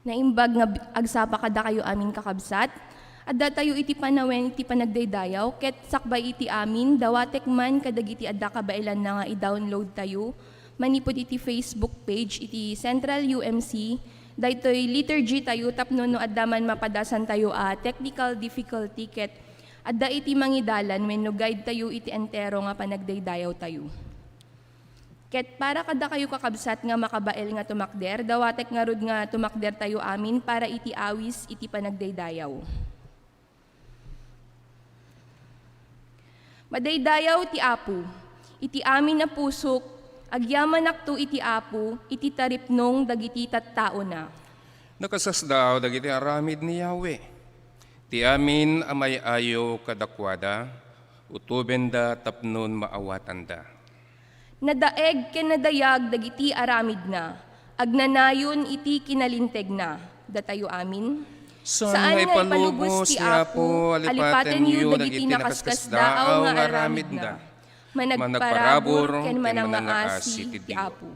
Naimbag nga agsapa kada kayo amin kakabsat, adda tayo iti panawen iti panagdaydayaw, ket sakbay iti amin, dawatek man kadagiti adda kabailan na nga i-download tayo, manipod iti Facebook page, iti Central UMC, daytoy liturgy tayo, tapno no adda man mapadasan tayo technical difficulty, ket adda iti mangidalan, when no guide tayo iti entero nga panagdaydayaw tayo. Ket para kada kayo kakabsat nga makabael nga tumakder, dawatek nga rod nga tumakder tayo amin para iti awis iti panagdaydayaw. Madaydayaw ti Apo, iti amin na pusok, agyaman akto iti Apo, iti taripnong dagiti tattao na. Nakasasdaw dagiti aramid ni Yahweh. Ti amin amay ayo kadakwada, utubenda tapnon maawatanda. Nadaeg ken nadayag dagiti aramid na, agnanayon iti kinalinteg na, datayo amin. Saan nga ipalubos ti Apo, alipaten yu dagiti nakaskasdaaw nga aramid na. Managparabor ken manangaasi ti Apo.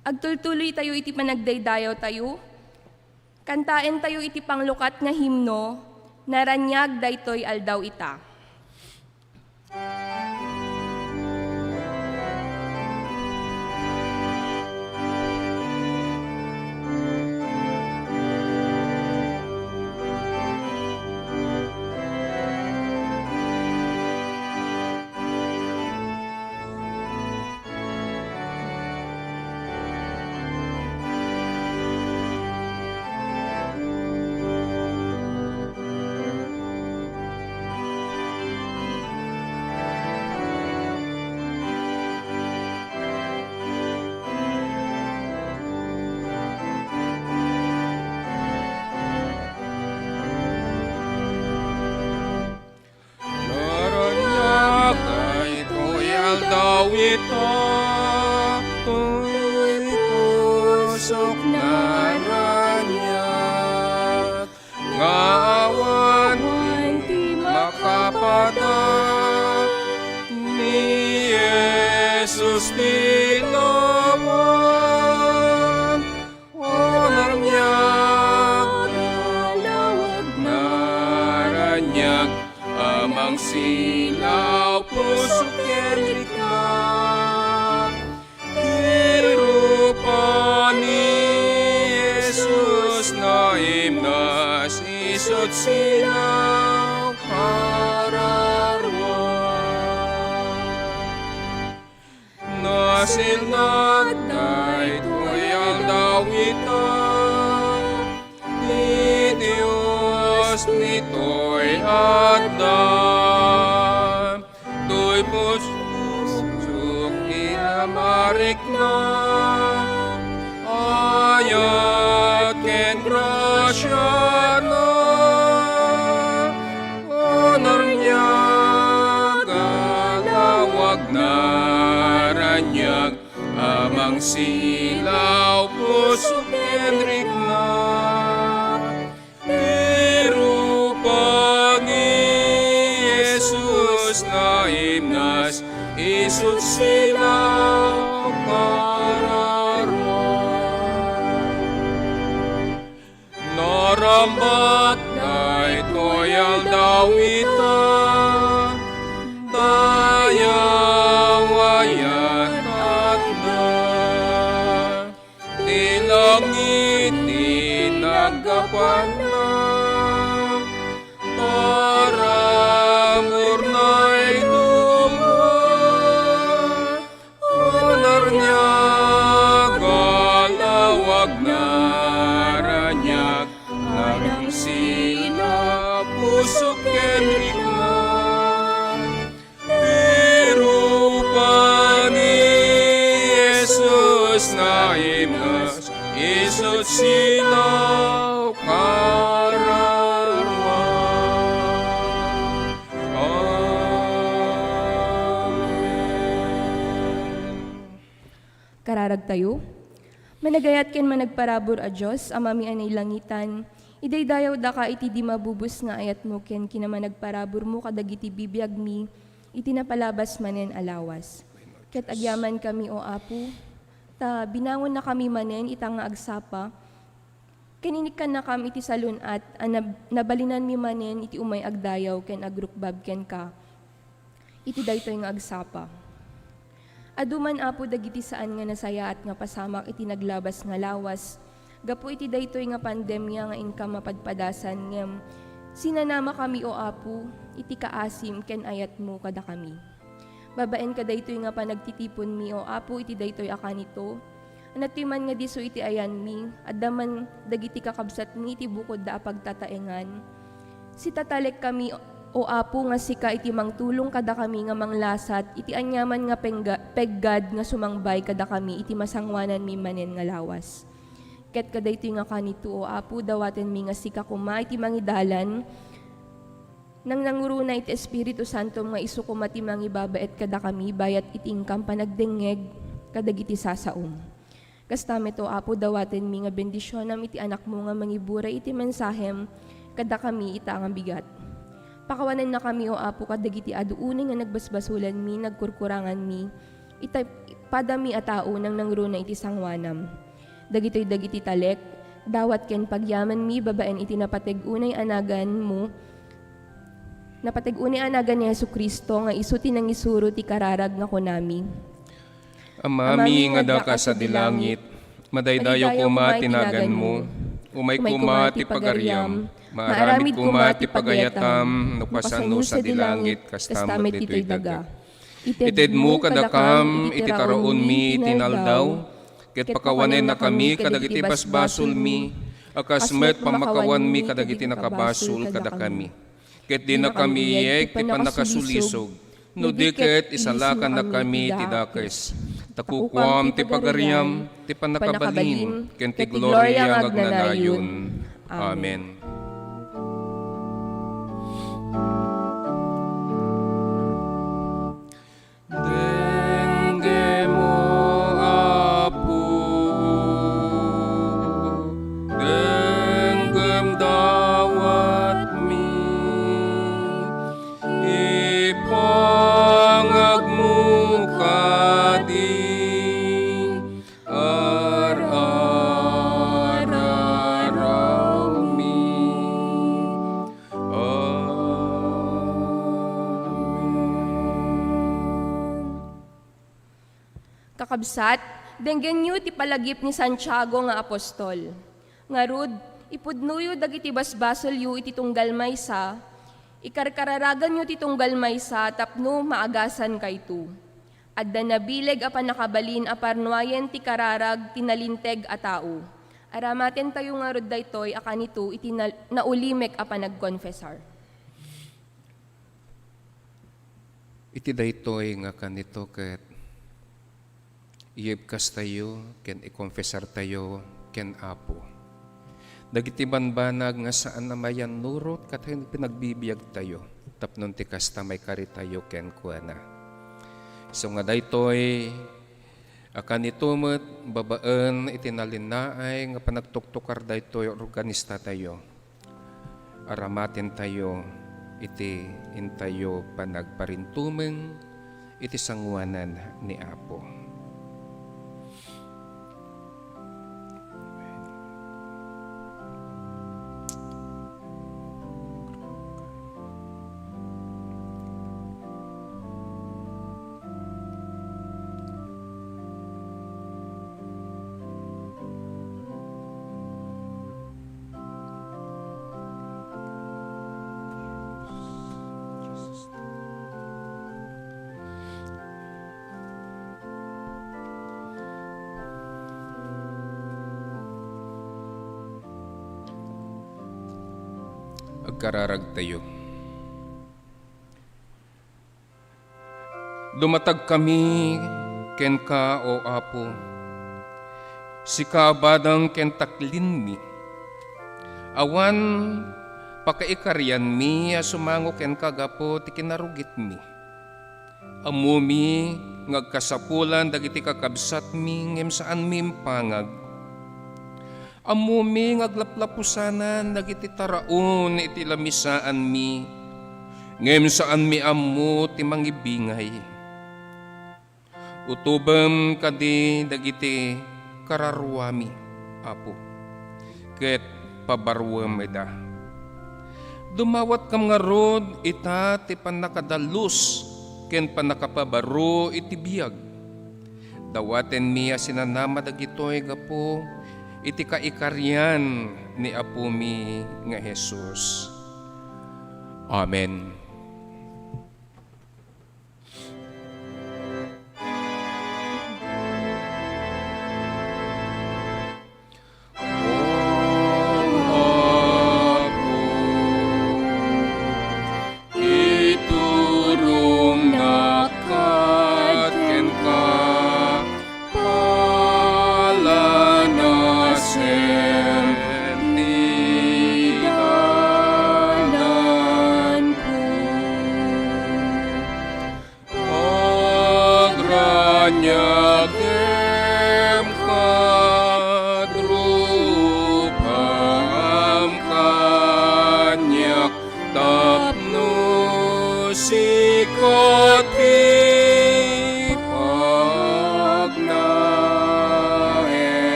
Agtultuloy tayo iti panagdaydayaw tayo, kantaen tayo iti panglukat nga himno, naranyag daytoy aldaw ita. Ito, tuy pusok na ranyak, ngawan ti makapatak, ni Jesus tinawan, onar niya kalawag na ranyak, amang silaw pusok kerik isot silaw pararwan. Nasilnag daytoy aldaw ita, ni Diyos nito'y adda, tuy pusok inamarik na, ayat ken grasya na. Amang silaw pusok kenrik na, irupa ni Jesus na imnas, isut silaw pararwan. Narambat daytoy aldaw ita, dayawayan langit di nagapan na, para murnay duman, onar niya galawag na Ang sila puso ken rikman, pero pa ni Jesus na imnas, isot sinaw kararwan. Amen. Kararag tayo. Managayat ken managparabor a Diyos, amami anay langitan, idaydayaw da ka iti di mabubus nga ayat mo ken kinamanagparabor mo kadagiti bibiyag mi, iti napalabas manen alawas. Ket agyaman kami o Apo, ta binangon na kami manen itang nga agsapa, kaninikan na kami iti salunat, nabalinan mi manen iti umay agdayaw ken agrukbab ken ka, iti daytoy nga agsapa. Aduman Apo dagiti saan nga nasaya at nga pasamak iti naglabas nga lawas. Gapo iti daytoy nga pandemya nga inka mapadpadasan ngem sinanama kami o Apo iti kaasim ken ayat mo kada kami. Babaen ka daytoy nga panagtitipon mi o Apo iti daytoy akanito. Anatoy man nga diso iti ayan mi addaman dagiti kakabsat mi iti bukod da pagtataengan. Si tatalek kami o Apo nga sika iti mangtulong kada kami nga manglasat, iti anyaman nga peggad nga sumangbay kada kami, iti masangwanan mi manen nga lawas. Ket kada iti nga kanito o Apo, dawaten mi nga sika kuma, iti mangidalan, nang nanguruna iti Espiritu Santo nga isu kuma ti mangibabaet kada kami, bayat iti ingkam panagdengeg, kadagiti sasaom. Kastamit o Apo, dawaten mi nga bendisyonam iti anak mo nga mangiburay iti mensahem, kada kami ita nga bigat. Pakawanan na kami o Apo kadagiti aduunay nga nagbasbasulan mi, nagkurkurangan mi, itay padami a tao nang nangruna iti sangwanam. Dagitoy dagiti talek, dawat ken pagyaman mi babaen iti napateg-unay anagan mo, napateg-unay anagan ni Jesucristo nga isu ti nangisuro ti kararag nga kunami. Amami nga daka sa dilangit, madaydayo kuma tinagan mo, umay kuma ti pagariam, maaramid kuma ti pagayatam, napasano sa dilangit, kastamit ito'y daga. Ited mo kadakam, iti karaon mi, itinaldaw, ket pakawanen na kami, kadagiti basbasol mi, akasmet pamakawan mi, kadagiti nakabasul kada kami. Ket di na kami yek, ti panakasulisog, no diket isalakan na kami, ti dakes. Takukwam ti pagariam, ti panakabalin, ken ti gloria ang agnanayon. Amen. Dengge mo Apo, denggem dawat mi, ipangag mo kadi, ar-araraw mi. Kakabsat, denggen yu ti palagip ni Santiago nga apostol. Ngarud, ipudnuyo dagiti basbasol yu iti tunggal maysa, ikarkararagan yu ti tunggal maysa tapno maagasan kayto. Adda nabileg a panakabalin a parnuayen ti kararag tinalinteg a tao. Aramaten tayo ngarud daytoy akanito iti naulimek a panagkonfesar. Iti daytoy nga kanito ket iibkas tayo, ken ikonfesar tayo, ken Apo. Dagiti banbanag nga saan na mayan nurot, kat pinagbibiyag tayo, tapnon ti kasta may kari tayo, ken kuana. So nga daytoy, akan ito met, babaan, itinalinaay, nga panagtuktukar daytoy, organista tayo. Aramatin tayo, iti intayo panagparintumeng, iti sangwanan ni Apo. Agkararag tayo. Dumatag kami ken ka o Apo, si kabadang ken taklin mi. Awan pakaikaryan mi sumango ken kagapo ti kinarugit mi. Amumi ngagkasapulan dagiti kakabsat mi ngem saan mi impangag. Amumi ngaglaplapusanan dagiti taraon iti lamisaan mi ngem saan mi ammo ti mangibingay. Utubem kadi dagiti kararwami, Apo, ket pabarwem eda. Dumawat kam nga rod ita ti panakadalus ken panakapabaro iti biyag. Dawaten miya sinanama dagitoy gapo iti kaikaryan ni Apo mi nga Jesus. Amen.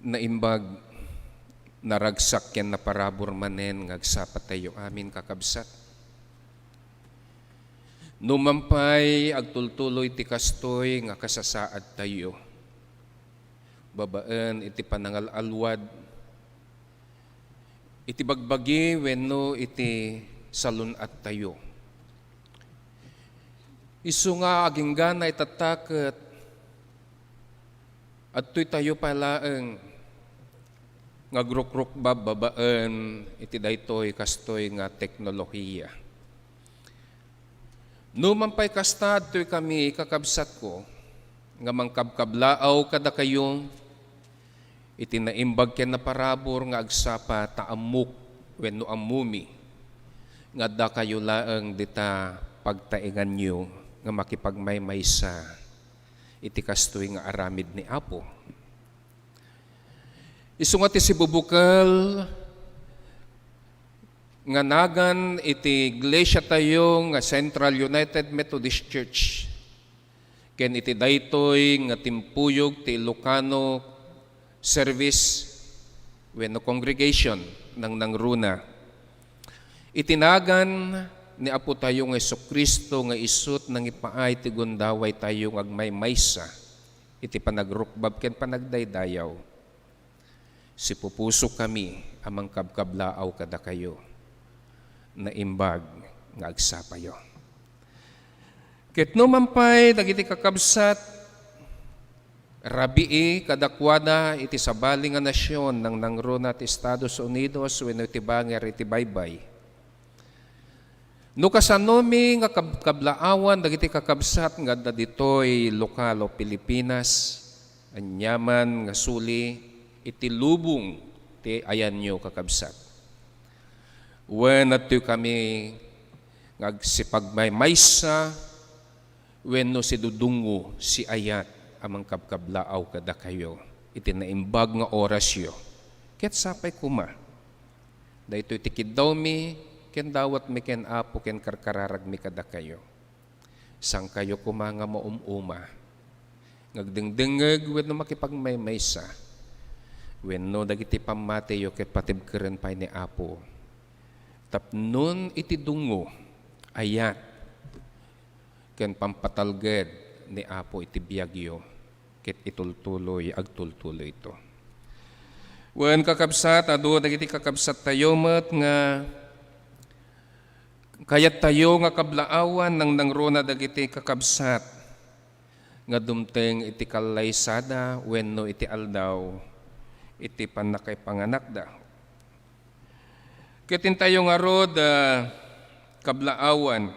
Naimbag naragsak yan na parabor manen ngagsapat tayo amin kakabsat. Numampay agtultuloy ti kastoy nga kasasaad tayo. Babaan iti panangalalwad, iti bagbagi wenno iti salunat tayo. Isu nga aginggan na itataket at tuy tayo palaeng ngagrukruk babaan iti daytoy kastoy nga teknolohiya. Numampay kastad to'y kami kakabsat ko nga mangkabkablaaw kada kayo iti naimbag ken na parabor nga agsapa taamuk wenno amumi nga da kayo laeng dita pagtaingan nyo nga makipagmaymaysa iti kastoy nga aramid ni Apo. Isungat iti sibubukal nga nagan iti iglesia tayo nga Central United Methodist Church. Ken iti daytoy nga timpuyog ti Ilocano Service wenno congregation ng nangruna. Itinagan ni Apo tayo nga Jesucristo nga isut nang ipaay ti gundaway tayo nga agmaymaysa iti panagrukbab ken panagdaydayaw. Si pupuso kami amang kabkablaaw kada kayo na imbag nga agsapayo. Ket numampay dagiti kakabsat rabii kadakwada iti sabali nga nasyon ng nangruna ti Estados Unidos wenno iti banger iti baybay. No kasanomi nga kablaawan dagiti kakabsat nga ditoy lokal o Pilipinas anyaman nga suli iti lubong ti ayan nyo kakabsat. Wen at kami ngagsipagmaymaysa wenno si dudungo si ayat amang kabkablaaw kada kayo iti naimbag nga orasyo. Ket sapay kuma. Daytoy ti kiddaw mi ken dawat mi ken Apo ken karkararag mi kada kayo. Sang kayo kuma nga maumuma. Ngagdengdengeg wenno makipagmaymaysa. Wenno dagiti pamatayo ket patibkeren pay ni Apo. Tapnon iti dungo ayat ken pampatalged ni Apo iti biyagyo ket itultuloy agtultuloy ito. Wen kakabsat adu dagiti kakabsat tayo met nga Kayat tayo nga kablaawan ng nangruna dagiti kakabsat nga dumteng iti kalaysada wenno iti aldaw iti panakay panganakda. Kitin tayo nga rod kablaawan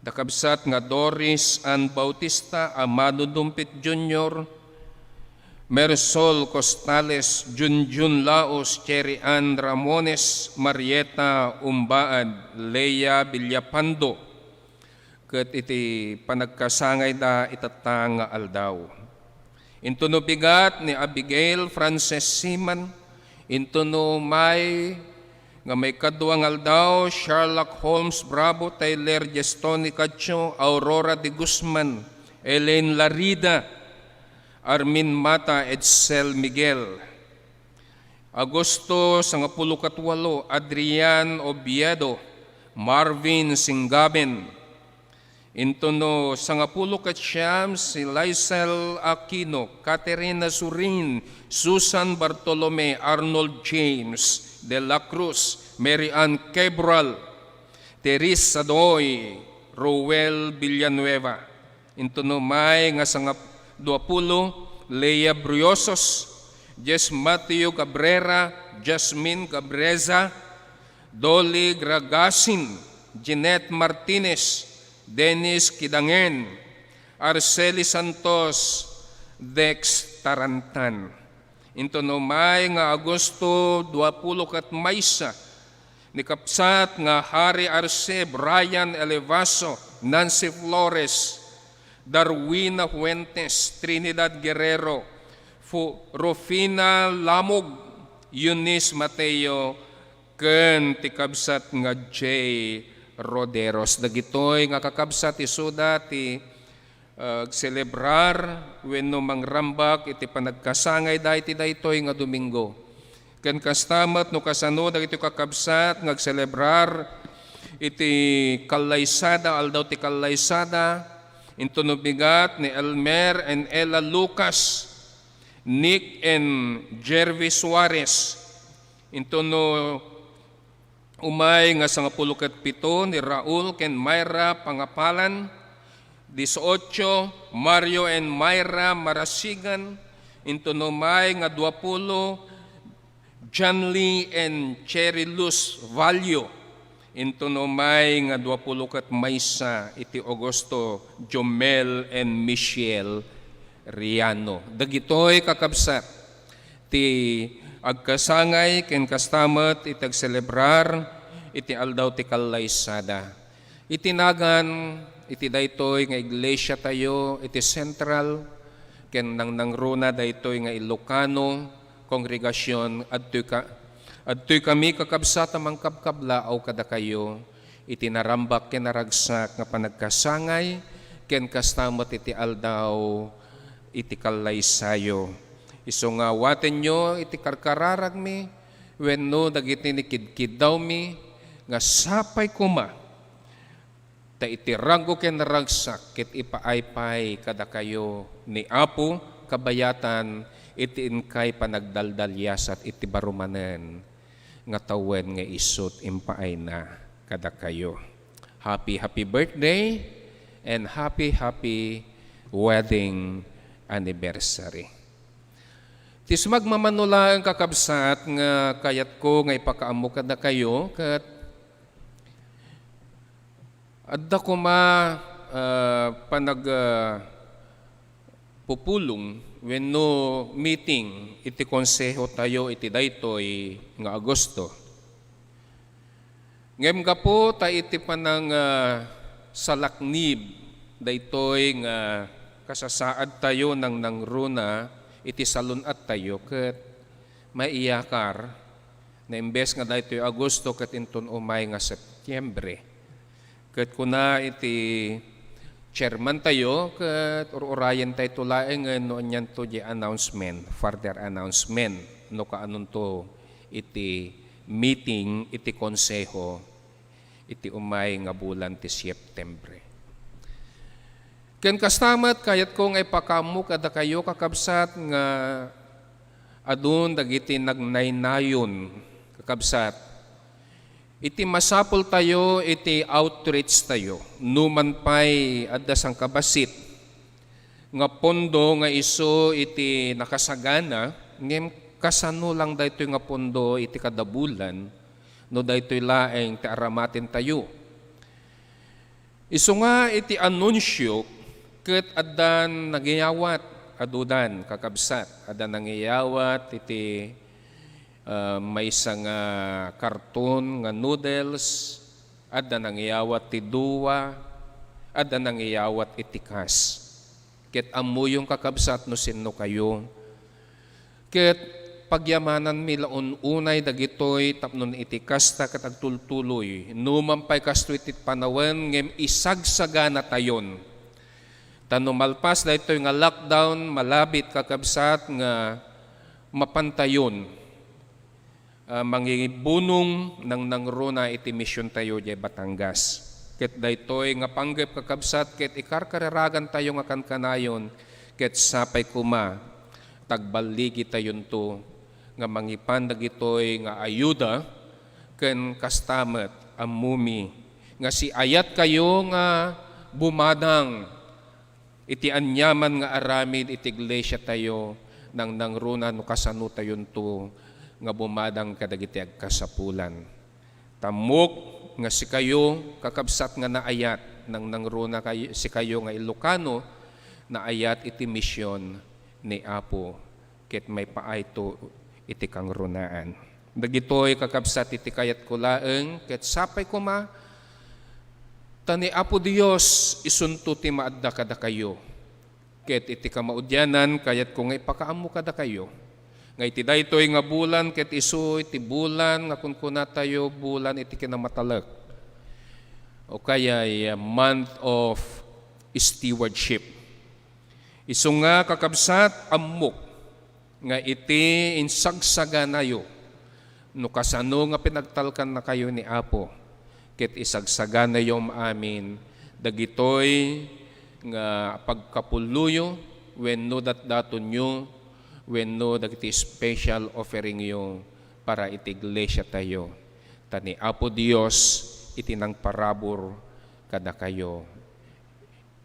da kabsat nga Doris Ann Bautista, Amado Dumpit Jr., Mersol Costales, Junjun Laos, Cherry Ann Ramones, Marieta Umbaad, Leia Villapando, ket iti panagkasangay da itatang nga aldaw. Intuno bigat ni Abigail Frances Siman, intuno nga may kaduang aldaw, Sherlock Holmes Bravo, Tyler Gestoni Cacho, Aurora de Guzman, Elaine Larida, Armin Mata, Edsel Miguel. Agosto 18, Adrian Oviedo, Marvin Singaben. Intuno 19, si Lysel Aquino, Caterina Surin, Susan Bartolome, Arnold James de la Cruz, Mary Ann Cabral, Teresa Sadoy, Rowel Villanueva. Intuno may nga 20, Leia Briosos, Jess Matthew Cabrera, Jasmine Cabreza, Dolly Gragasin, Jeanette Martinez, Dennis Kidangen, Arceli Santos, Dex Tarantan. Intuno may nga Agosto 20 kat maysa, ni kapsat nga Hari Arce, Brian Elevaso, Nancy Flores, Darwina Fuentes, Trinidad Guerrero, Rufina Lamog, Eunice Mateo, ken ti kabsat nga J. Roderos. Dagitoy nga kakabsat isuda ti celebrar wenno mangrambak iti panagkasangay daytoy nga Domingo. Ken kastamat no kasano dagiti kakabsat nga celebrar iti kalaysada aldaw ti kalaysada. Intuno bigat ni Elmer and Ella Lucas, Nick and Jervis Suarez. Intuno umay nga 17 ni Raul ken Myra Pangapalan. 18, Mario and Myra Marasigan. Intuno may nga 20, John Lee and Cherry Luz Valio. Intuno may nga 20 kat maysa iti Agosto, Jomel and Michelle Riano. Dagitoy kakabsat ti agkasangay ken kastamet iti agselebrar iti aldaw ti kalaysada. Itinagan iti daytoy nga iglesia tayo iti Central ken nangruna daytoy nga Ilocano kongregasyon adtoy kami kakabsat amang kabkablaaw kada kayo itinarambak ken naragsak nga panagkasangay ken kastamot iti aldaw iti kalaysayo. Isu nga waten nyo iti karkararag mi wenno dagiti nikidkid daw mi nga sapay kuma ta iti ranggo ken naragsak ket ipaaypay kada kayo ni Apo kabayatan iti inkay panagdaldalyasat iti barumanen nga tawen nga isut impaay na kada kayo. Happy birthday and happy wedding anniversary. Tis magmamanula ang kakabsat nga kayat ko nga ipakaammo kada kayo kat adda ko pupulong wenno meeting iti konseho tayo iti daytoy nga Agosto. Ngem gapo ta iti panang salaknib daytoy nga kasasaad tayo ng nangruna iti salunat tayo ket maiyakar na imbes nga daytoy Agosto ket inton umay nga Setyembre. Ket kuna iti chairman tayo ket urayan tayo tulaeng no anyan to di announcement, further announcement no kaanon to iti meeting iti konseho iti umay nga bulan ti Septembre. Ken kastamat kayat ko nga ipakamu kada kayo kakabsat nga adun dagiti nagnaynayon kakabsat Iti masapol tayo, iti outreach tayo. Numan pa'y adda sang kabasit. Nga pondo nga iso iti nakasagana, ngem kasano lang daytoy nga pondo iti kadabulan, no daytoy laeng ti aramatin tayo. Isu nga iti anunsyo, ket addan nagiyawat, adudan kakabsat, addan nangiyawat iti may isang karton nga noodles, addan nangiyawat ti duwa, addan nangiyawat iti kas. Ket ammo yung kakabsat no sinno kayo. Ket pagyamanan mi laon unay dagitoy tapnon iti kasta ket agtultuloy. Numampay kasto iti panawen ngem isagsagana tayon. Tano malpas daytoy nga lockdown malabit kakabsat nga mapantayon. Mangibunong nang nangruna iti misyon tayo di Batangas. Ket daytoy nga panggep kakabsat ket ikarkararagan tayo nga kankanayon ket sapay kuma tagbaligi tayon to nga mangipan dagitoy nga ayuda ken kastamet ammumi nga si ayat kayo nga bumadang iti anyaman nga aramid iti iglesia tayo nang nangruna no kasano tayon to nga bumadang kadagiti agkasapulan. Tamok nga si kayo kakabsat nga naayat nang nangruna kayo, si kayo nga Ilocano naayat iti misyon ni Apo ket may paayto iti kangrunaan. Dagitoy kakabsat iti kayat ko laeng ket sapay ko ma tani Apo Dios isunto ti maadda kada kayo. Ket iti kamaudyanan kayat ko nga ipakaammo kada kayo. Nga iti daytoy nga bulan ket isu iti bulan nga kunkuna tayo bulan iti kinamatalek. O kaya month of stewardship. Isu nga kakabsat ammok nga iti insagsaganayo no kasano nga pinagtalkan na kayo ni Apo ket isagsaganayo amin dagitoy nga pagkapuluyo wenno datdaton nyo wenno dagiti special offering yo para iti iglesia tayo. Tani Apo Dios iti nang parabor kada kayo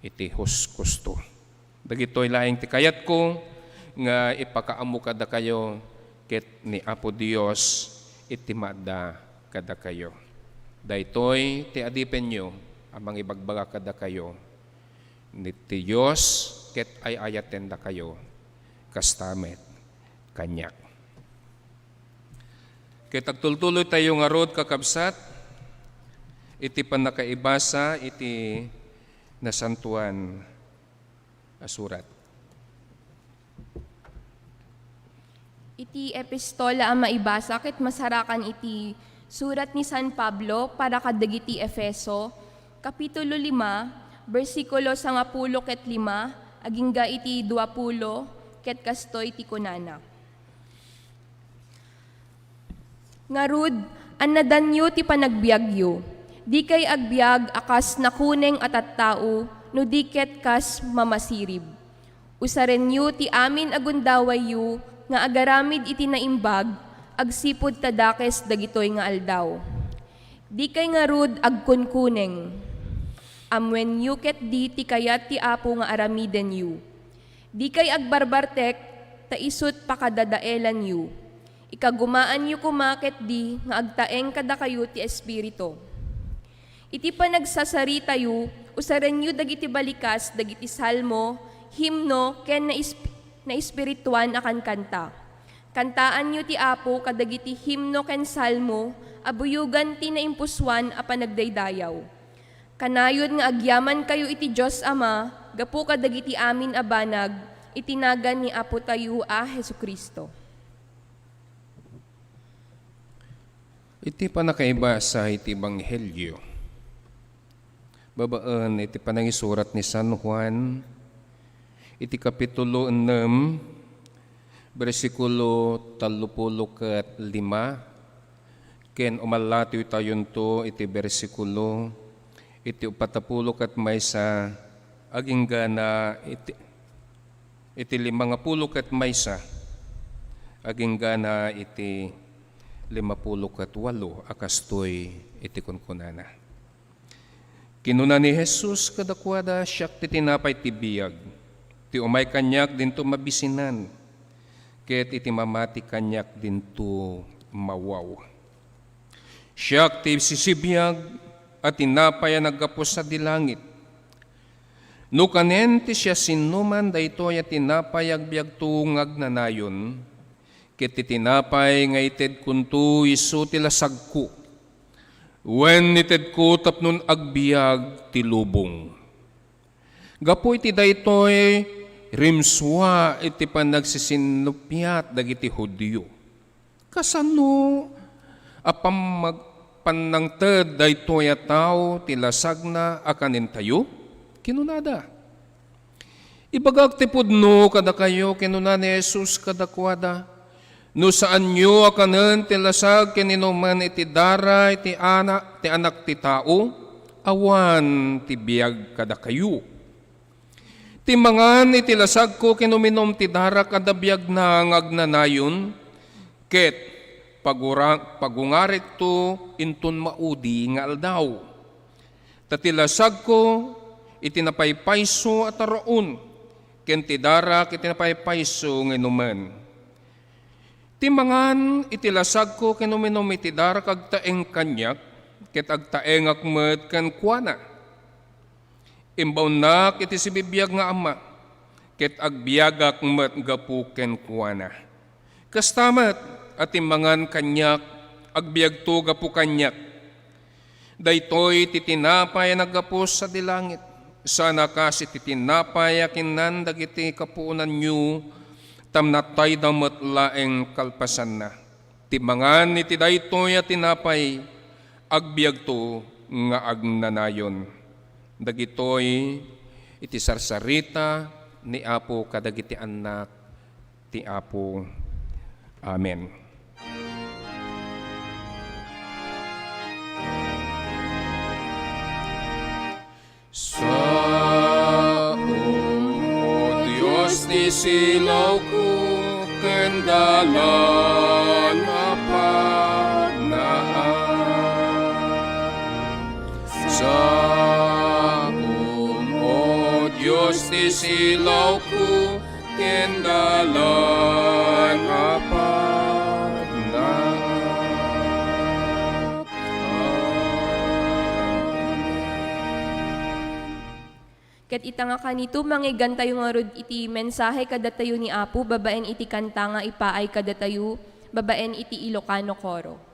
iti huskusto. Dagitoy laeng ti kayat ko nga ipakaammo kada kayo ket ni Apo Dios iti maadda kada kayo. Daytoy ti adipen nyo amang ibagbaga kada kayo ni ti Dios ket ay ayaten da kayo kastamet kanyak. Kaya tagtultuloy tayo nga rod kakabsat, iti panakaibasa, iti nasantuan asurat. Iti epistola ang maibasa ket masarakan iti surat ni San Pablo para kadagiti Efeso, Kapitulo 5, versikulo 10 ket 5, agingga iti 20, ket kastoy ti kunana. Ngarud, annadanyo ti panagbiagyo. Di kay agbiag akas nakuneng at tao, no di ket kas mamasirib. Usarenyo ti amin agundaway yu, nga agaramid iti naimbag, agsipod tadakes dagitoy nga aldaw. Di kay ngarud agkunkuneng. Amwen yu ket di ti kayat ti Apo nga aramiden yu. Di kay agbarbartek, taisut pakadadaelan yu. Ikagumaan yu kumaket di, nga agtaeng kada kayo ti Espiritu. Iti panagsasarita yu, usaren yu dagiti balikas, dagiti salmo, himno, ken na espirituan akan kanta. Kantaan yu ti Apo kadagiti himno ken salmo, abuyugan ti naimpuswan a panagdaydayaw. Kanayon nga agyaman kayo iti Diyos Ama, gapu kadagiti amin abanag, itinagan ni Apo tayo a Hesukristo. Iti panakaibasa iti Ebanghelyo. Babaan iti panangisurat ni San Juan, iti Kapitulo 6, versikulo 35, ken umalatiw tayon to iti versikulo iti 40 ket maysa agingga na iti 50 ket maysa agingga na iti 58 akastoy iti kunkunana. Kinuna ni Jesus kadakwada siyak ti tinapay ti biyag, ti umay kanyak dinto mabisinan, ket iti mamati kanyak dinto mawaw. Siyak ti sisibiyag at tinapay naggapos sa dilangit. No kanen ti siya sinuman daytoy at tinapay agbiag tungag na nayon, ket ti tinapay nga ited kunto isu ti lasagko, wen ited ko tapnon agbiag ti lubong. Gapo iti daytoy rimswa iti panagsisinupyat dagiti Hudyo. Kasano apam magpanangted daytoy a tao ti lasagna akanin tayo? Kinunada. Ibagag ti pudno kada kayo kinuna ni Jesus kadakwada. No saan nyo akanen ti lasag kininuman iti dara iti anak ti tao, awan ti biyag kada kayo. Timangan iti lasag ko kinuminom ti dara kada biyag na ngagnanayon, ket pagungarit to intun maudi nga aldaw. Tatilasag ko itinapaypayso at aroon, ken ti dara itinapaypayso nga inuman. Timangan itilasag ko kinuminom iti dara kag taeng kanyak, ket agtaeng akmet ken kuana. Imbaw nak iti sibibiyag nga ama, ket agbiagak met gapu ken kuana. Kastamet at timangan kanyak, agbiag to gapu kanyak. Daytoy titinapay naggapos sa dilangit. Sana kasi titinapay akinan dagiti kapuunan nyo, tamnatay damat laeng kalpasan na. Timangan iti daytoy at tinapay, agbiag to nga agnanayon. Dagitoy iti sarsarita ni Apo kadagiti anak ti Apo. Amen. Sa Diyos ni silaw ko kendalan apanaan. Sa Diyos ni silaw ko kendalan apanaan. Ket ita nga kanito manggigan tayo nga rod iti mensahe kada tayo ni Apo, babaen iti kanta nga ipaay kada tayo, babaen iti Ilocano Coro.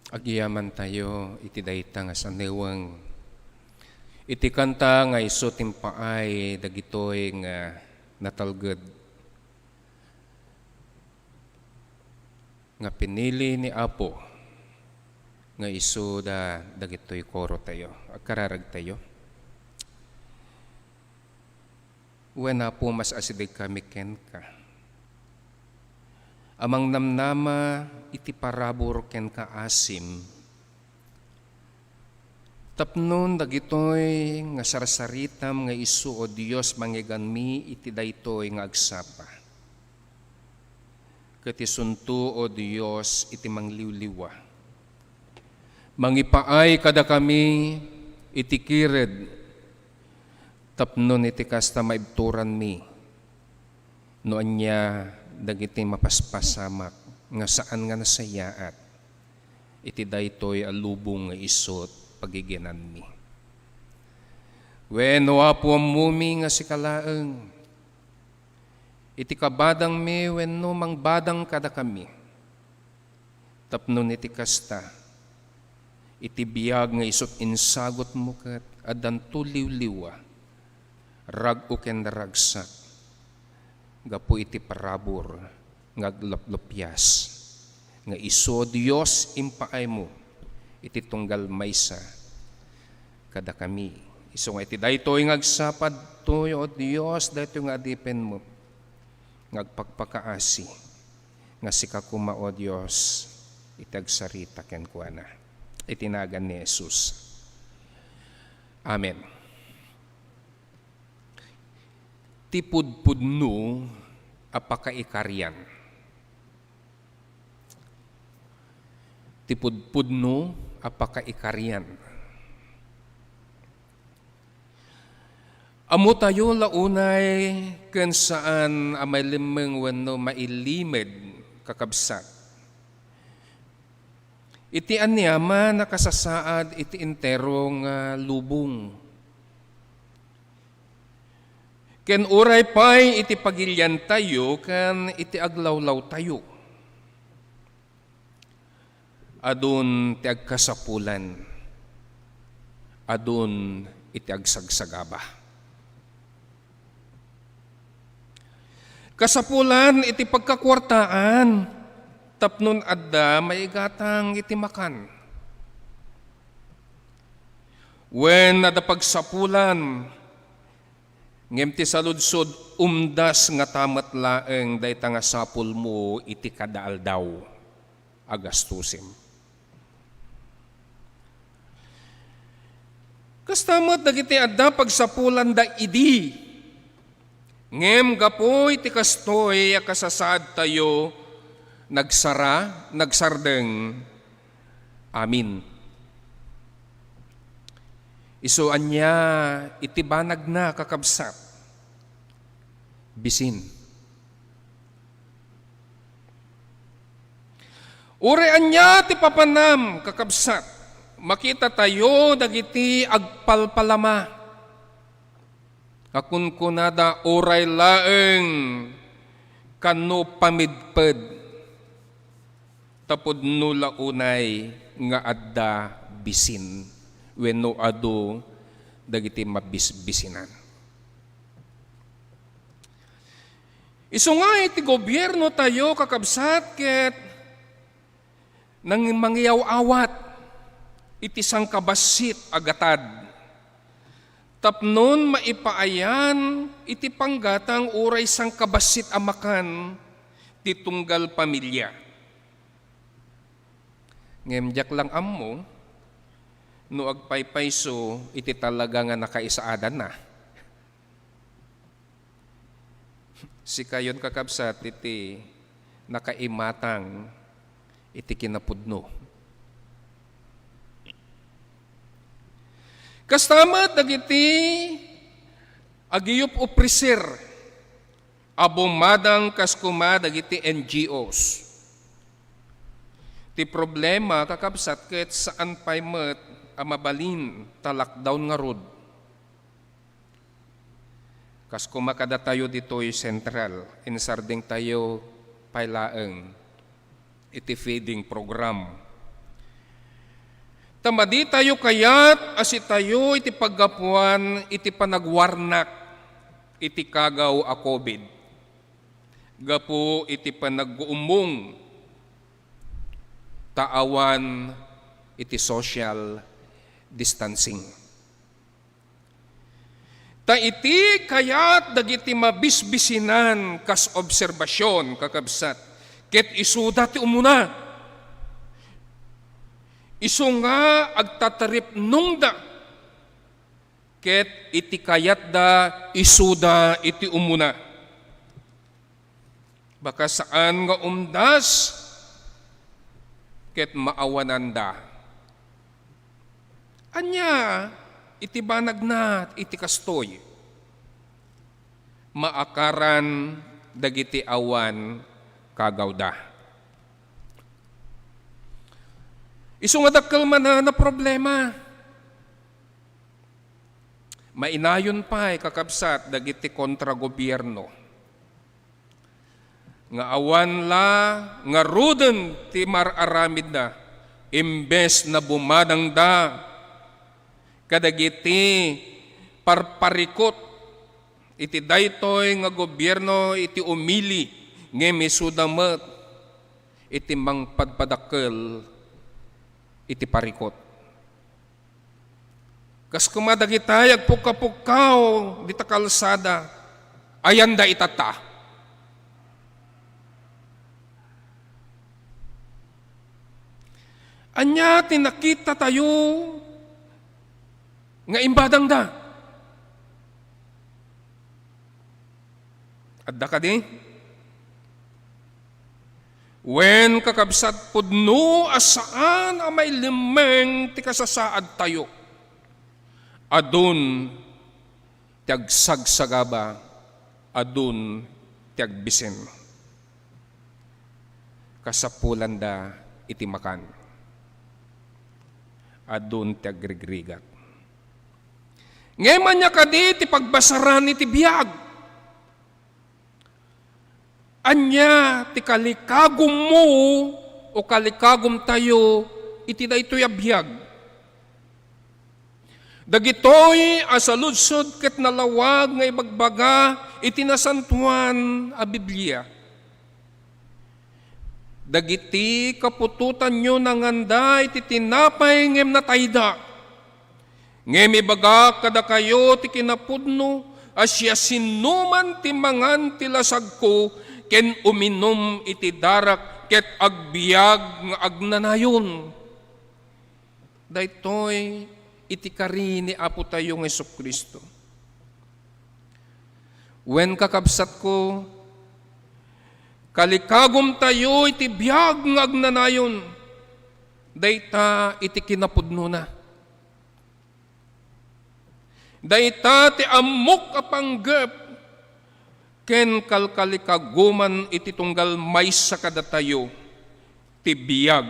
Agyaman tayo, iti dayta nga sanewang. Iti kanta nga iso timpaay, dagitoy nga natalged. Nga pinili ni Apo, nga iso dagitoy koro tayo. Agkararag tayo. Wena po mas asidig kami ken ka. Amang namnama iti parabor ken ka asim. Tapnon dagitoy nga sarsaritam nga isu o Dios mangiganmi iti daytoy nga agsapa. Ket isunto o Dios iti mangliwliwa. Mangipaay kada kami iti kired. Tapnon iti kasta maibturan mi. Noan niya dagiti mapaspasamak nga saan nga nasayaat iti daytoy alubong nga isot pagiginan mi. Wenno Apo amumi nga sikalaeng iti kabadang mi wenno mangbadang kada kami. Tapnon iti kasta iti biyag nga isot insagot mo ket addan tuliw-liwa rag-o ken ragsak gapo iti parabor nga aglaplopyas nga iso Dios impaay mo iti tunggal maysa kada kami. Iso nga iti daytoy nga agsapad toy o Dios daytoy nga adipen mo nga agpagpakaasi nga sikakuma o Dios iti agsarita ken kuana. Itinagan ni Jesus. Amen. Tipudpudno apakaikaryan. Tipudpudno apakaikaryan. Amo tayo launay ken saan amay limeng wenno mailimed kakabsat. Iti anyama nakasasaad iti enterong lubong. Ken uray pay iti pagilyan tayo, ken iti aglawlaw tayo. Adun ti agkasapulan, adun iti agsagsagaba. Kasapulan iti pagkakwartaan, tapnon adda maigatang iti makan. Wen adda pagsapulan, ngem ti saludsod umdas nga tamat laeng dayta nga sapul mo iti kadaaldaw agastusim. Kastamat dagiti adda pagsapulan da idi. Ngem gapo iti kastoy akasasaad tayo nagsardeng. Amin. Isuan niya iti banag na kakabsat. Bisin. Urean niya ti papanam kakabsat. Makita tayo dagiti agpalpalama. Kakunkunada oray laeng kano pamidped. Tapod no launay nga adda bisin. Wenno adu dagiti mabisbisinan. Isu nga iti gobyerno tayo kakabsat ket nang mangyaw-awat iti sangkabasit agatad. Tapnon maipaayan iti panggatang uray sangkabasit amakan ti tunggal pamilya. Ngemjak lang ammo no agpaypayso iti talaga nga nakaisaadan na. Si kayon kakabsat iti nakaimatang iti kinapudno. Kastamat dagiti agiyop opriser abumadang kaskuma dagiti NGOs. Ti problema kakabsat ket saan pay met amabalin talakdown nga rod. Kas kumakada tayo dito'y sentral, insarding tayo pailaeng iti feeding program. Tamadi tayo kayat asi tayo iti paggapuan iti panagwarnak iti kagaw a COVID. Gapu iti panag-uumong taawan iti social distancing. Ta iti kayat dagiti mabisbisinan kas obserbasyon kakabsat ket isuda ti umuna. Isu nga agtatarip nungda ket iti kayat da isuda iti umuna. Baka saan nga umdas ket maawanan da. Anya iti banag na iti kastoy. Maakaran dagiti awan kagawda. Isu nga dakkel man na problema. Mainayon pa kakabsat dagiti kontra gobyerno. Nga awan la nga ruden ti mararamid na imbes na bumadang da kadagiti parparikot iti daytoy nga gobyerno iti umili nga misudamet iti mangpadpadakkel iti parikot. Kas kumadagitay agpukapukaw dita kalsada ayan da itata. Anya tinakita tayo nga imbadang da. Adda ka di? Wen kakabsat pudno asaan ang may limeng ti kasasaad tayo. Adun tiag sagsagaba, adun tiag bisin. Kasapulan da iti makan. Adun ti agrigrigat. Ngayon niya kadi ti pagbasaran iti biyag. Anya ti kalikagum mo o kalikagum tayo iti daytoy a biyag. Dagitoy asaludsod ket nalawag nga ibagbaga iti nasantuan a Biblia. Dagiti kapututan nyo nanganda iti tinapay ngem natayda. Ngem ibaga kada kayo ti kinapudno asya sinuman ti mangan ti lasag ko ken uminom iti darak ket agbiag nga agnanayon. Daytoy iti kari ni Apo tayo ng Jesucristo. Wen kakabsat ko kalikagom tayo iti biyag ng agnanayon, dayta iti kinapudno na. Dayta ti amok apanggep, ken kalkalikaguman iti tunggal maysa kada tayo, ti biyag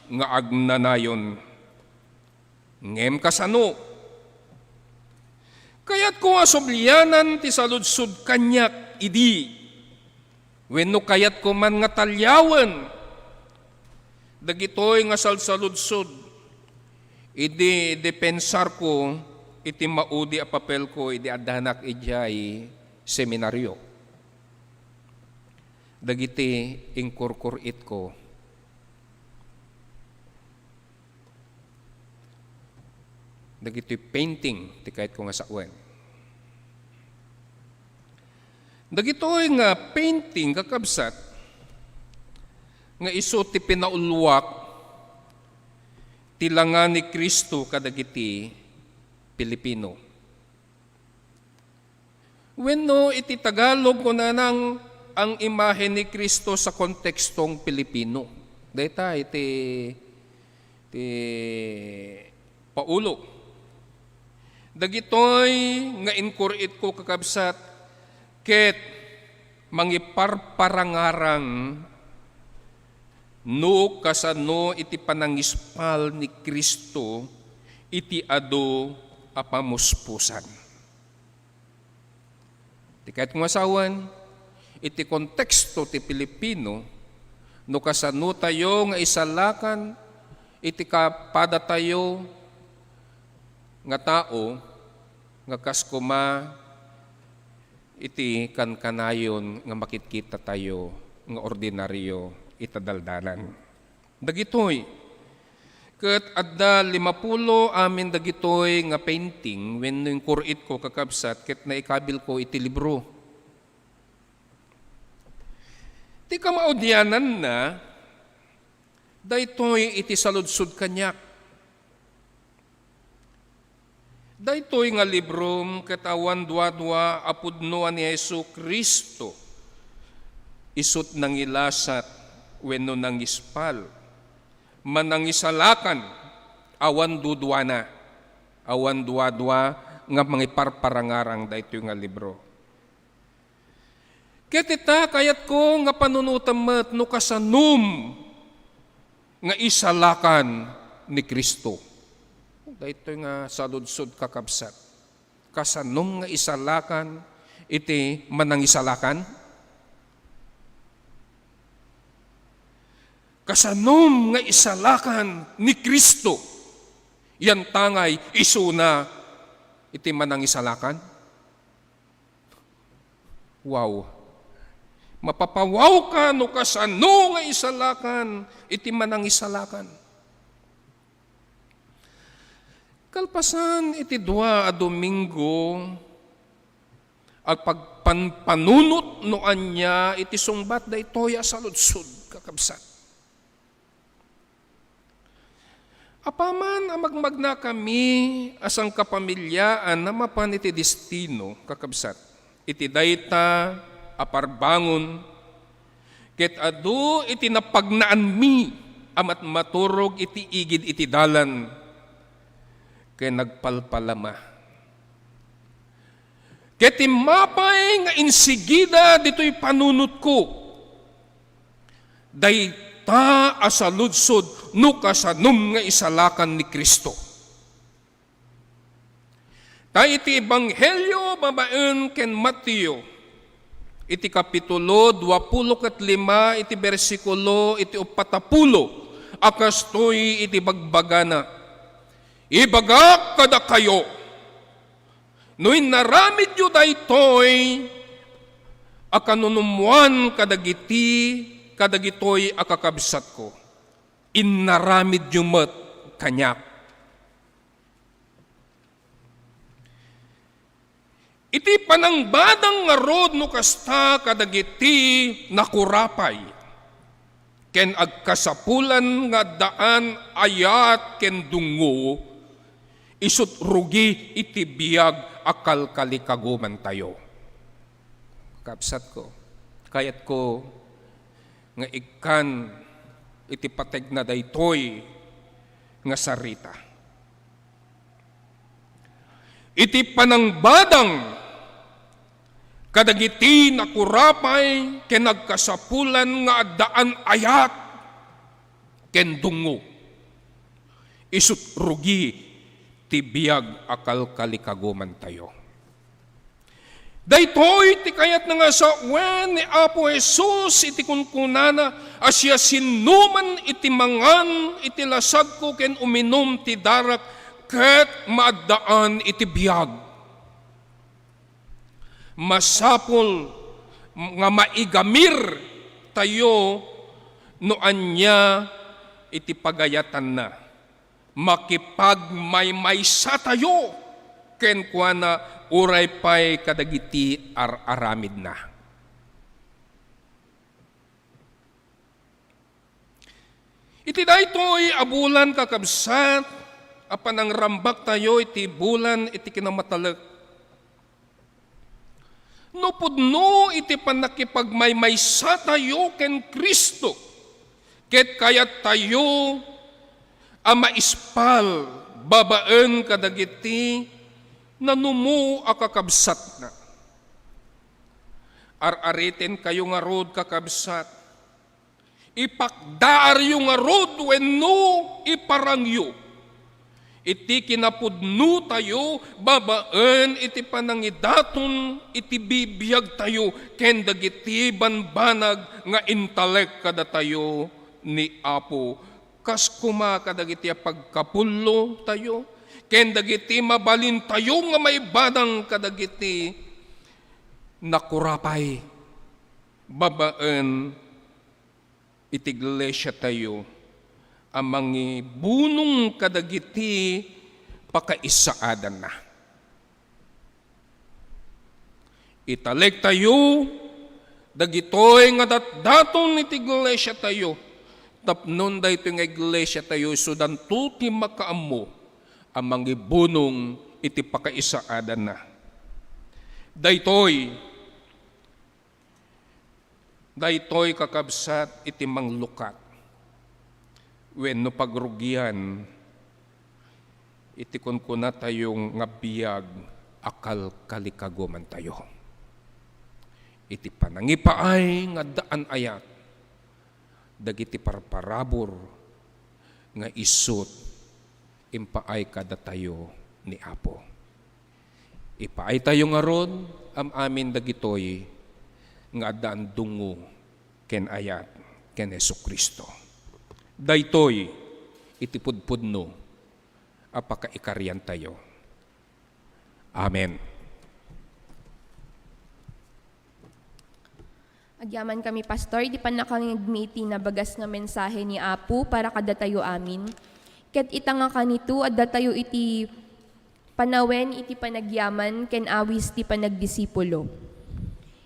ng agnanayon. Ngem kasano, kaya't kung asoblianan ti saludsud kanyak idi, wenno kayat ko man nga talyawan, dagitoy nga salsaludsod, idi depensar ko, iti maudi a papel ko, idi adanak ijay seminaryo. Dagiti inkurkurit ko. Dagiti painting, ti kahit ko nga sakwen. Dagitoy nga painting kakabsat nga isu ti pinaulwak tilangan ni Kristo kadagiti Pilipino. Wenno iti Tagalog ko na nang ang imahe ni Kristo sa kontekstong Pilipino. Dayta iti paulo. Dagitoy nga inkurit ko kakabsat ket mangiparparangarang no kasano iti panangispal ni Kristo iti adu a pamuspusan. Ti kahit masawan iti konteksto ti Pilipino no kasano tayo nga isalakan iti kapada tayo nga tao nga kaskuma iti kanayon nga makitkita tayo nga ordinaryo itadaldalan. Dagitoy ket adda 50 amin dagitoy nga painting wenno yung kurit ko kakabsat ket naikabil ko iti libro. Ti kamaudyanan na daytoy iti saludsod kanyak. Daytoy nga libro ket awan duadua apudno ni Hesu Kristo isut nangilasat wenno nangispal manangisalakan awan duduana awan duadua nga mangiparparangarang daytoy nga libro. Ket ita kayat ko nga panunutam met no kasanum nga isalakan ni Kristo. Daytoy nga saludsod kakabsat. Kasanum nga isalakan iti manangisalakan. Kasanum nga isalakan ni Kristo. Yan tangay isuna iti manangisalakan. Wow. Mapapawaw ka no kasano nga isalakan iti manangisalakan. Kalpasan iti 2 a Domingo at pagpanpanunot no anya iti sungbat daytoy a saludsod kakabsat. Apaman amagmag na kami asang kapamilyaan na mapan iti destino kakabsat. Iti dayta aparbangon ket adu iti napagnaan mi amat maturog iti igid iti dalan ket nagpalpalama. Ket mapay nga insigida ditoy panunot ko. Dayta asaludsod no kasanum nga isalakan ni Kristo. Ta iti Ebanghelyo babaen ken Mateo iti kapitulo 25 iti bersikulo iti 40 akastoy iti bagbagana. Ibagak kada kayo no inaramid yu daytoy akanunumuan kadagitoy akakabsat ko. Inaramid yu met kanyak. Iti panangbadang nga rod no kasta kadagiti nakurapay. Ken agkasapulan nga daan ayat ken dungo, isut rugi iti biyag akal kalikaguman tayo. Kapsat ko, kayat ko nga ikan iti pateg na daytoy nga sarita. Iti panangbadang kadagiti nakurapay ken nagkasapulan nga addaan ayat ken dungo. Isut rugi ti biyag akal kalikaguman tayo. Daytoy ti kayat nga sa wen ni Apo Jesus iti kunkunana asya sinuman iti mangan iti lasag ko ken uminom ti darak ket maaddaan iti biyag. Masapol nga maigamir tayo no anya iti pagayatan na. Makipagmaymaysa tayo ken kuana uray pay kadagiti aramid na. Iti daytoy abulan kakabsat apan ang rambak tayo iti bulan iti kinamatalek. No pudno iti panakipagmaymaysa tayo ken Kristo. Ket kayat tayo ama ispal babaen kadagiti nanumu akakabsat na. Ar-aritin kayo nga rod kakabsat. Ipakdaar yung nga rod wenno iparangyo. Iti kinapudno tayo, babaen iti panangidaton, iti bibiyag tayo, ken dagiti banbanag nga intalek kada tayo ni Apo kas kuma kadagiti pagkapullo tayo, ken dagiti mabalin tayo nga may badang kadagiti nakurapay, babaan iti iglesia tayo, amang bunong kadagiti pakaisaadan na. Italeg tayo, dagitoy nga daton iti iglesia tayo, tapnon da ito nga iglesia tayo, sudan tuti makaammo, amang bunong iti pakaisaadan na. Daytoy kakabsat iti manglukat, wenno pagrugian, iti kunkuna tayong nga biyag, akal kalikaguman tayo. Iti panangipaay nga daan ayat, dagiti parparabor nga isut, impaay kada tayo ni Apo. Ipaay tayo nga ron, amin dagitoy, nga daan dungo, ken ayat, ken Jesucristo. Daytoy, iti pudpudno, apakaikarian tayo. Amen. Agyaman kami, Pastor, di pa nakangigmiti na bagas nga mensahe ni Apo para kada tayo amin. Ket ita nga kanito, adda tayo iti panawen iti panagyaman, ken awis ti panagdisipulo.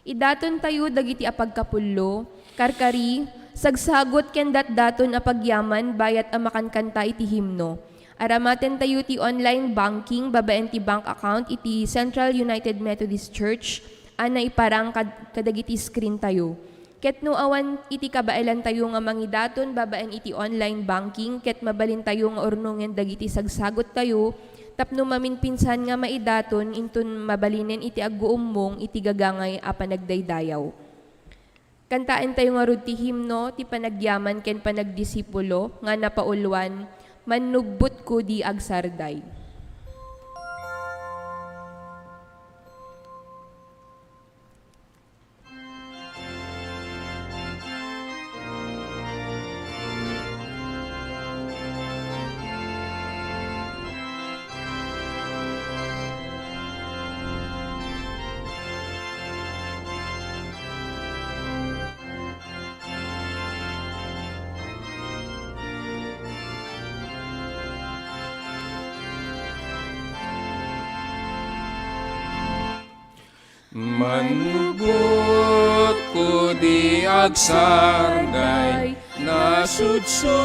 Idaton tayo dagiti apagkapullo, karkari, sagsagot ken datdaton apagyaman, bayat amakankanta iti himno. Aramaten tayo ti online banking, babaen ti bank account, iti Central United Methodist Church, ana iparang kadagiti screen tayo. Ket no awan iti kabailan tayo nga mangidaton babaen iti online banking, ket mabalin tayo nga urnongen dagiti sagsagot tayo, tapno maminpinsan nga maidaton intun mabalinen iti agguummong iti gagangay a panagdaydayaw. Kantaan tayo nga rod ti himno, ti panagyaman ken panagdisipulo, nga napaulwan, manugbot ko di agsarday. Manugot ko di agsarday, nasudsud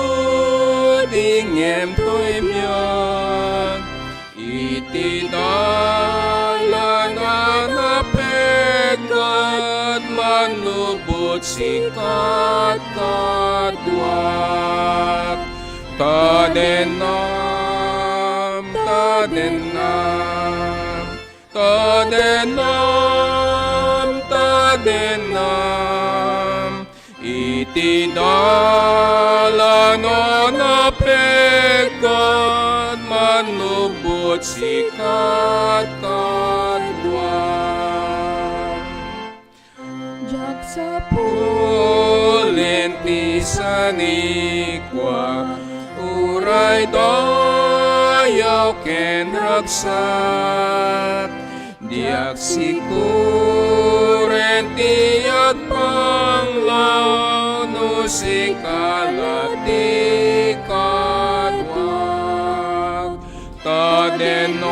ingem to'y miyag, iti dalan napegat, manubot sikat kadwat, tadenam, tadenam, tadenam, tadenam, iti dalan napegat, manubot sikat kadwat. Jak sa Ulenti sanikwa, uray dayaw ken ragsak, diak sikurenti at panglaw, no sikalati kadwag, tadenom,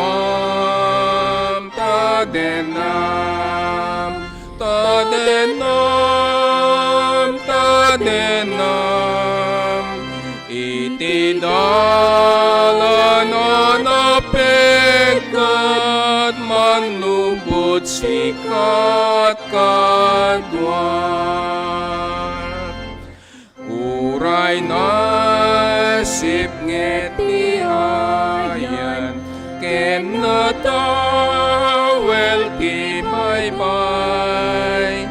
tadenam, tadenam, tadenam, iti dalan napegat, manubot sikat kadwat, uray nasip ngeti ayan, ken natawel ti baybay,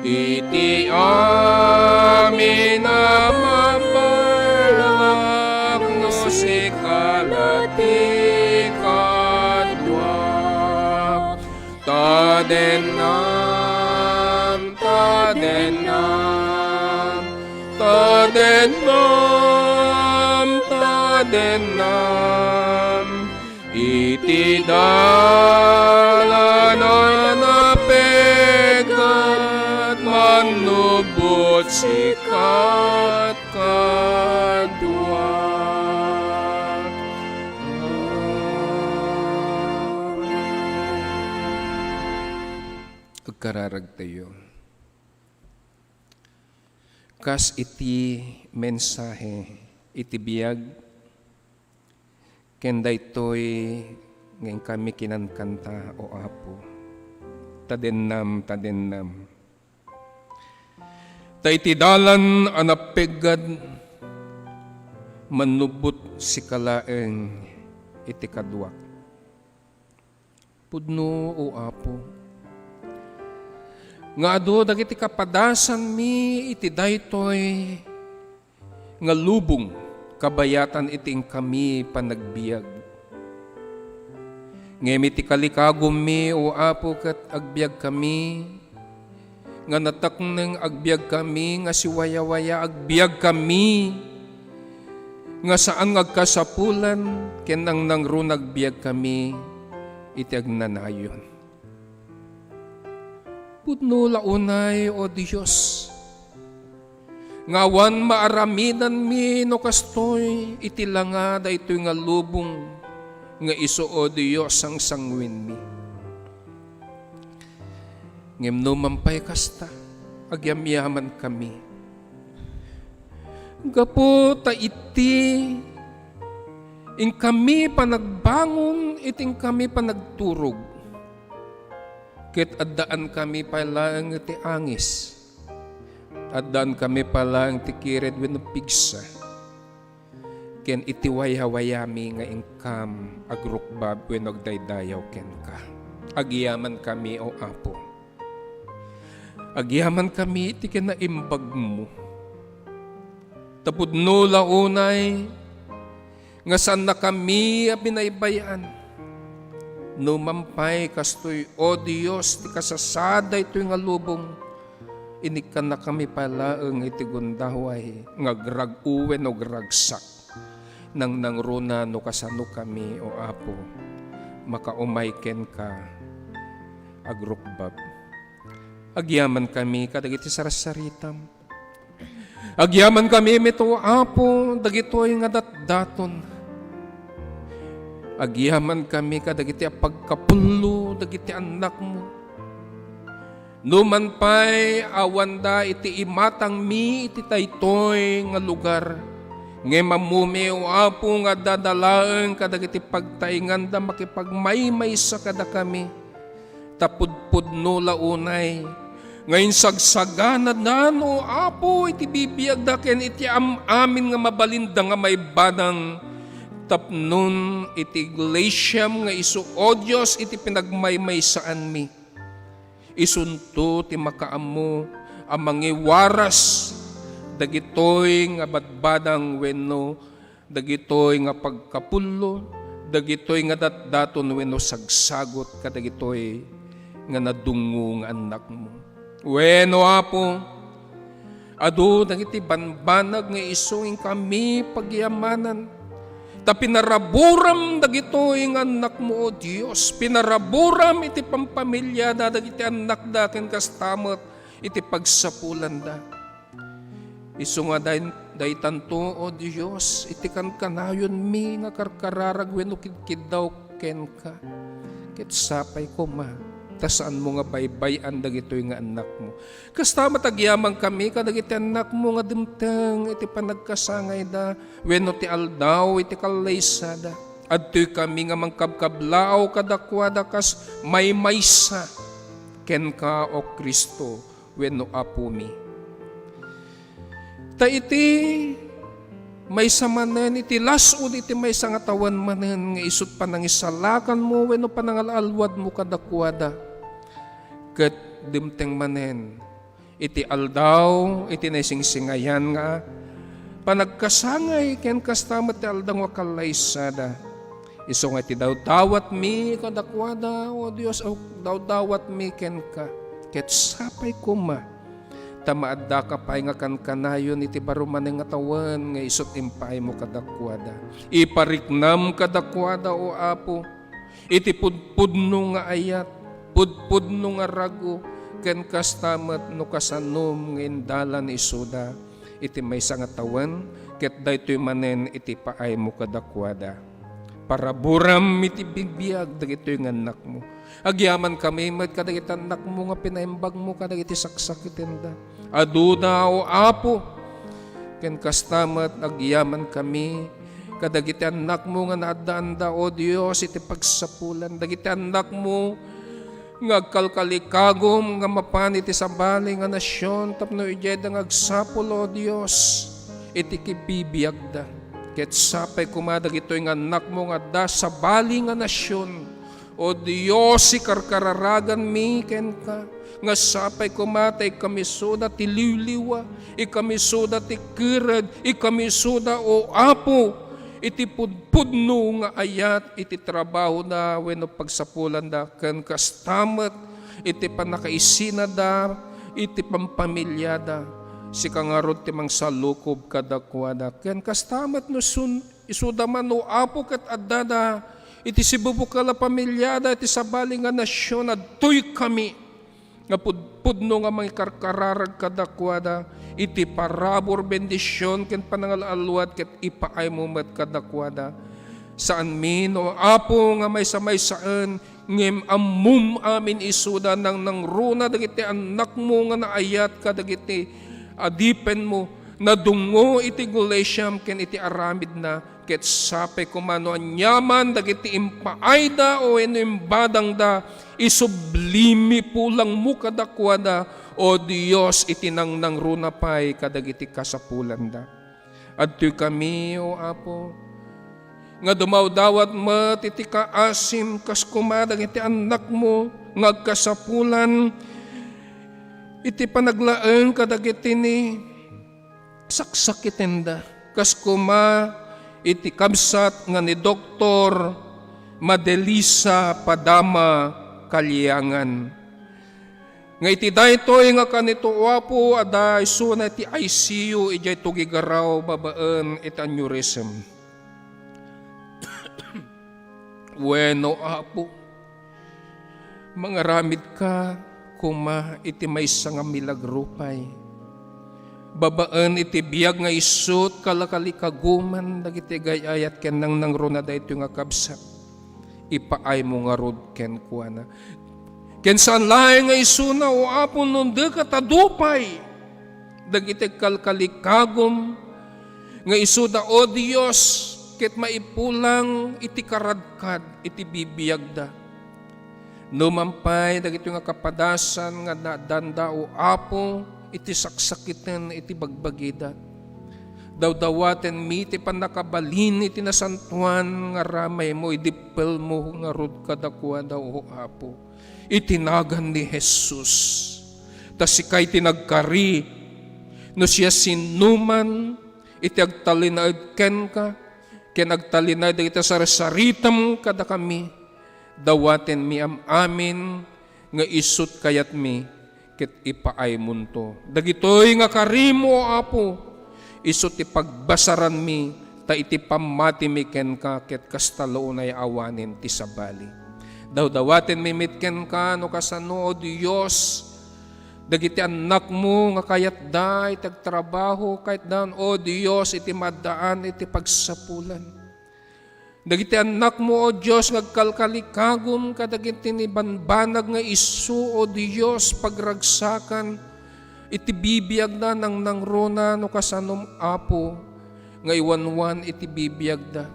iti amin na mabalak, no sikalati kadwak, tadenam, tadenam, tadenam, denam iti dalanan apegat manubot sikat kadua. Agkararag tayo. Kas iti mensahe iti biyag ken daytoy ngem kami kinankanta o Apo. Tadennam ta iti dalan anapegad manubot si kalaeng iti kadwa. Pudno o Apo, nga adu dagiti kapadasan mi iti daytoy nga lubong kabayatan iting kami panagbiag. Ngem iti kalikagom mi o Apo ket agbiag kami nga natakneng agbiag kami nga siwaya-waya agbiag kami nga saan ngagkasapulan ken nang nangro nagbiag kami iti agnanayon. Pudno launay o Diyos, ngawan maaramidan mi no kastoy iti langa daytoy nga lubong nga isu o Diyos ang sangwin mi. Ngem no mampay kasta agyamyaman kami. Gapo ta iti ing kami panagbangon iting kami panagturog. Ket addaan kami palang iti angis. Addaan kami palang ti kired wenno pigsa. Ken iti wayawayami nga ingkam agrukbab wenno agdaydayaw ken ka. Agyaman kami o Apo. Agyaman kami iti kinaimbag mo. Tapudno launay nga saan na kami binaybayan. No mampay kastoy o Dios ti kasasada ito'y nga lubong inikan na kami palaeng iti gundaway nga grag-uwen o gragsak nang nangruna no kasano kami o Apo makaumay ken ka agrukbab. Agyaman kami kadagiti sarasaritam. Agyaman kami mito Apo dagitoy nga datdaton. Agyaman kami kadagiti pagkapulo dagiti anak mo. Numan pay awanda iti imatang mi iti taytoy nga lugar. Ngem mamumi o Apo nga dadalaeng kadagiti pagtaingan da makipagmaymaysa kada kami. Tapudpudno launay. Ngayon sagsagana dan o Apo iti bibiyag da ken iti amin nga mabalinda nga may banang tapnon iti iglesiam nga isu o Diyos iti pinagmaymaysaan mi. Isunto ti makaammo ang mangiwaras dagitoy nga badbadang wenno dagitoy nga pagkapulo dagitoy nga datdaton wenno sagsagot kadagitoy nga nadungo nga anak mo. Wenno Apo, adu dagiti banbanag nga isuing kami pagyamanan. Ta pinaraburam dagitoy nga anak mo o Diyos. Pinaraburam iti pampamilya da dagiti anak da ken kastamot iti pagsapulan da. Isu nga daytanto o Diyos iti kanayon mi nga karkararag wenno kidkidaw ken ka. Ket sapay ko ma ta saan mo nga baybayan dagitoy nga anak mo. Kasta matagyamang kami kadagiti anak mo nga dimteng iti panagkasangay da wenno ti aldaw iti kalaysada. Adtoy kami nga mangkabkablao kadakwada kas maymaysa ken ka o Kristo wenno Apo mi. Ta iti may samanen iti lasud iti may sangatawan manen nga isut panangisalakan mo wenno panangalalwad mo kadakwada. Ket dimteng manen iti aldaw iti naisingsingayan nga panagkasangay ken kastamat ti aldaw nga kalaysada. Isu nga iti dawdawat mi kadakwada o Dios o dawdawat mi ken ka. Ket sapay kuma tamaadda ka pay nga kankanayon iti baruman nga tawan nga isot impay mo kadakwada. Ipariknam kadakwada o Apo, iti pudpudno nga ayat, pudpudno nga rago, ken kastamat no kasanom nga indalan isuda, iti maysa nga tawan, ket daytoy manen iti paay mo kadakwada. Para buram iti bigbiag dagitoy nga anak mo. Agyaman kami met kadagiti anak mo nga pinaimbag mo kadagiti saksakitin da. Aduda o Apo, ken kastamat agyaman kami kadagiti anak mo nga naadanda o Dios iti pagsapulan. Dagiti anak mo nga agkalkalikagom nga mapan iti sabali nga nasyon tapno ijay da nga agsapul o Dios iti kibibiyag da. Ket sapay kumadag ito'y nga anak mo nga da sa bali nga nasyon. O Diyos, ikarkararagan mi ken ka. Nga sapay kumatay kamisuda ti liwliwa, ikamisuda ti kirad, ikamisuda o Apo. Iti pudpudno nga ayat, iti trabaho da, wenno pagsapulan da, ken kastamat, iti panakaisina da, iti pampamilya da. Si kangarod ti mangsalukob kadakwada ken kastamat no isudaman no Apo ket addada iti sibubukala pamilyada iti sabali nga nasyon adtoy kami nga pudpudno nga mangikarkararag kadakwada iti parabor bendisyon ken panangalalwat ket ipaay mo met kadakwada saan min o Apo nga may saan ngem ammum amin isuda nang runa dagiti anak mo nga naayat kadagiti adipen mo nadungo iti gulesiam ken iti aramid na ket sapay kumano anyaman dagiti impaayda o imbadang da isublimi pulang mo kadakwada o Dios iti nang runapay kadagiti kasapulan da. Adtoy kami o Apo nga dumawdawat met iti kaasim kas kumadag iti anak mo ngagkasapulan iti panaglaeng kadagiti ni saksakitenda kas kuma iti kabsat nga ni Dr. Madelisa Padama Kalyangan. Nga iti daytoy nga kanito Apo ada isu na iti ICU ijay tugigaraw babaan iti aneurysm. Bueno Apo, mangaramid ka kuma iti maysa nga milagrupay. Babaan iti biyag nga isut kalakalikagguman dagiti gayayat ken nang runa dayto nga kabsat. Ipaay mo nga rod ken kuana. Ken saan laeng nga isuna o Apo nunde katadupay. Dagiti kalkalikagom nga isuda o Dios ket maipulang iti karadkad iti bibiyag da. Numampay dagito nga kapadasan nga nadanda o Apo iti saksakitan iti bagbagida. Dawdawaten mi iti panakabalin iti nasantuan nga ramay mo idipel mo nga rod kadakwada o Apo. Itinagan ni Jesus. Tas sikay tinagkari no siya sinuman iti agtalinaid ken ka ken agtalinaid iti sarasaritam kada kami. Dawaten mi amin nga isut kayat mi ket ipaay munto. Dagitoy nga karimo Apo isut ipagbasaran mi ta iti pamati mi ken ka ket kastalaunay awanen ti sabali. Dawaten mi mitken ka no kasano o Dios dagiti anak mo nga kayat da iti agtrabaho kayat dan o Dios iti maddaan iti pagsapulan. Dagiti anak mo, O Diyos, ngagkalkalikagom, kadagiti ni banbanag nga isu, O Diyos, pagragsakan, iti bibiyag na nang nangrona, no kasanom Apo, nga iwanwan iti bibiyag da.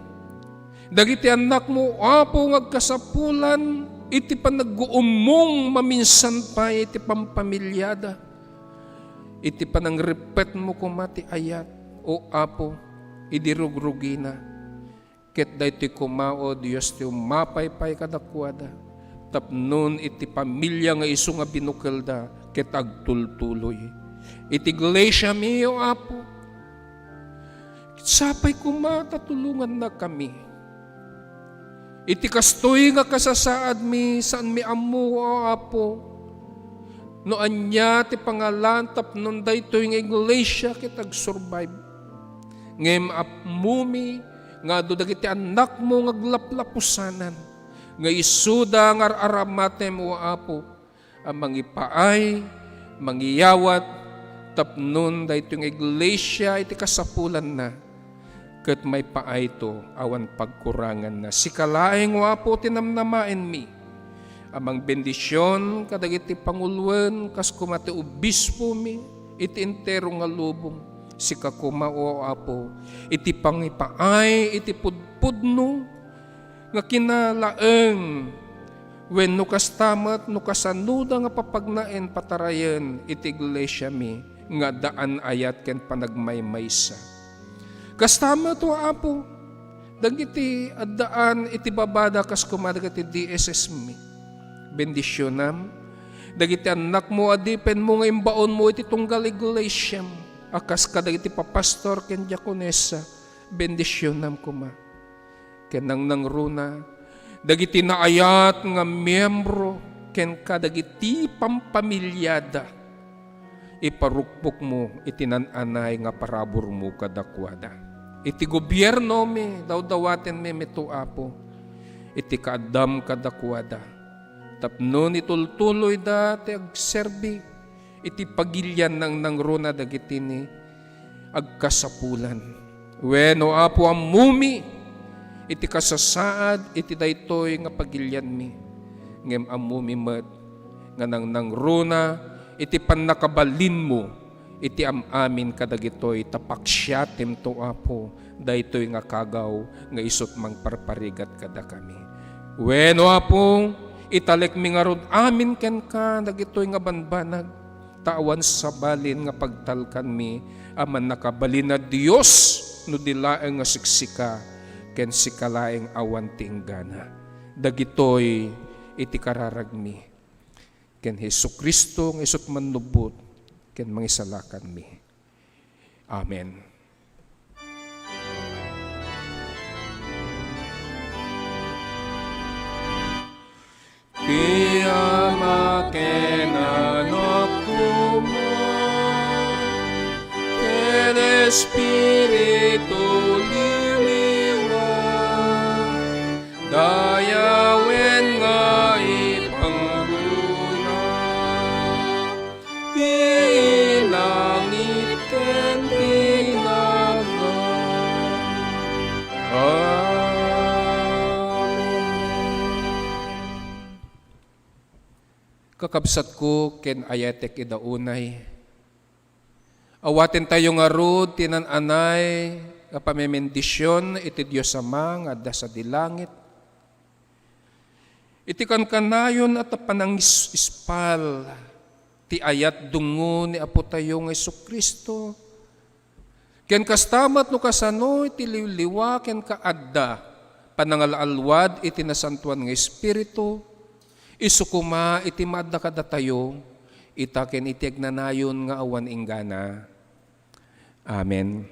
Dagiti anak mo, Apo, ngagkasapulan, iti panag-uumong maminsan pa, iti pampamilyada, iti panangrepet mo kumati ayat, O Apo, idirugrugina. Ket daytoy kumao Dios ti umapaypay kadakwada tapnon iti pamilya nga isu nga binukelda ket agtultuloy iti iglesia mi o Apo sapay kumatatulungan na kami iti kastoy nga kasasaad mi saan mi ammo o Apo No anya ti pangalan tapnon dayto yung iglesia kitag survive. Ngem apmumi nga do dagiti anak mo ngaglaplapusanan. Nga isuda nga aramatem o apo ang mangipaay, mangiyawat tapnon dayto yung iglesia iti kasapulan na. Ket may paay to awan pagkurangan na. Sikalaeng o apo tinamnamain mi. Amang bendisyon kadagiti pangulwen kas kumati obispo mi iti entero nga lubong si kakuma o apo iti pangipaay iti pudpudno nga kinalaeng wenno kas tamat no kasanuda nga papagnaen patarayen iti iglesia mi nga daan ayat ken panagmaymaysa kas tamat o apo dagiti addaan iti babada kas kumadagiti DSS mi bendisyonam. Dagiti anak mo, adipen mo nga imbaon mo iti tunggal iglesyam. Akas ka dagiti papastor ken diakonesa, bendisyonam kuma. Ken nang runa, dagiti naayat nga miyembro, ken ka dagiti pampamilyada. Iparukpok mo iti nananay nga parabor mo kadakwada. Iti gobyerno mi, daw-dawaten mi mito apo. Iti kaadam kadakwada. Tapnon itultuloy dati agserbi iti pagilyan ng nangruna dagiti ni agkasapulan. Wenno apo ang mumi iti kasasaad iti daytoy nga pagilyan mi. Ngem ang mumi met nga nang nangruna iti pannakabalin mo iti amin kadagitoy tapaksyatem to apo daytoy nga kagaw nga isut mang parparigat kada kami. Wenno apo italek mi nga rod amin ken ka dagitoy nga banbanag tawan sa balin nga pagtalkan mi aman nakabalin na Dios no dilaeng nga siksika ken sikalaeng awan tinggana dagitoy iti kararagmi ken Hesukristo nga isut manlubot ken mangisalakan mi. Amen. Piyama ken anak ko mo, ken Espiritu liliwan, dayawen nga ipangruna, ilangit ken tinaga. Kakabsat ko ken ayatek idaunay. Awaten tayo nga rod tinananay nga pamemendisyon iti Diyos Ama nga adda sa dilangit. Iti kankanayon at panangispal ti ayat dungo ni Apo tayo nga Jesucristo. Ken kastamat no kasano iti liwliwa ken kaadda panangalalwad iti nasantuan nga Espiritu. Isukuma iti maadda kada tayo, itaken iti agnanayon nga awan inggana. Amen.